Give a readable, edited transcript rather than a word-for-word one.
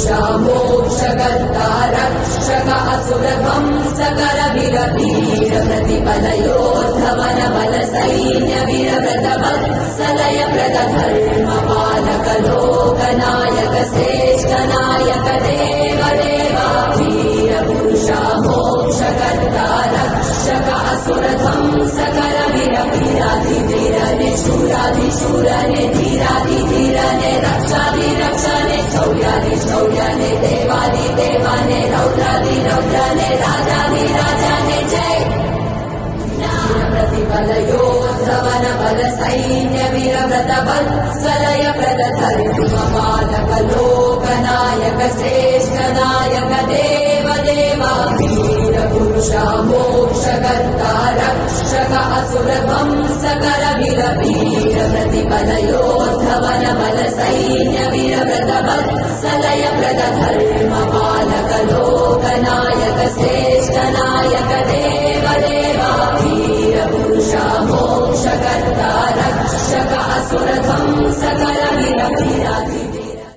पुरुषा मोक्षकर्ता रक्षक असुरध्वंसकर वीर प्रतिपलयोद्धवन बल सैन्य वीरव्रत वत्सलय प्रद धर्म पालक लोकनायक श्रेष्ठ नायक देव देवा वीर पुरुषा मोक्षकर्ता रक्षक असुरध्वंसकर वीराधिधीर निशूराधिशूर धीराधिधीर रक्षाधिरक्षणे शौर्याधिशौर्यने देवाधिदेवाने रौद्राधिरौद्रने राजाधिराजने जय प्रतिबलयोद्धवन बल सैन्य वीरव्रत वत्सलय प्रद धर्म पालक लोकनायक श्रेष्ठ नायक देव देवा वीर पुरुषा मोक्षकर्ता रक्षक असुरध्वंसकर वीर प्रतिबलयोद्धवन बल सैन्य वीरव्रत वत्सलय प्रद धर्म पालक लोकनायक श्रेष्ठ नायक देव देवा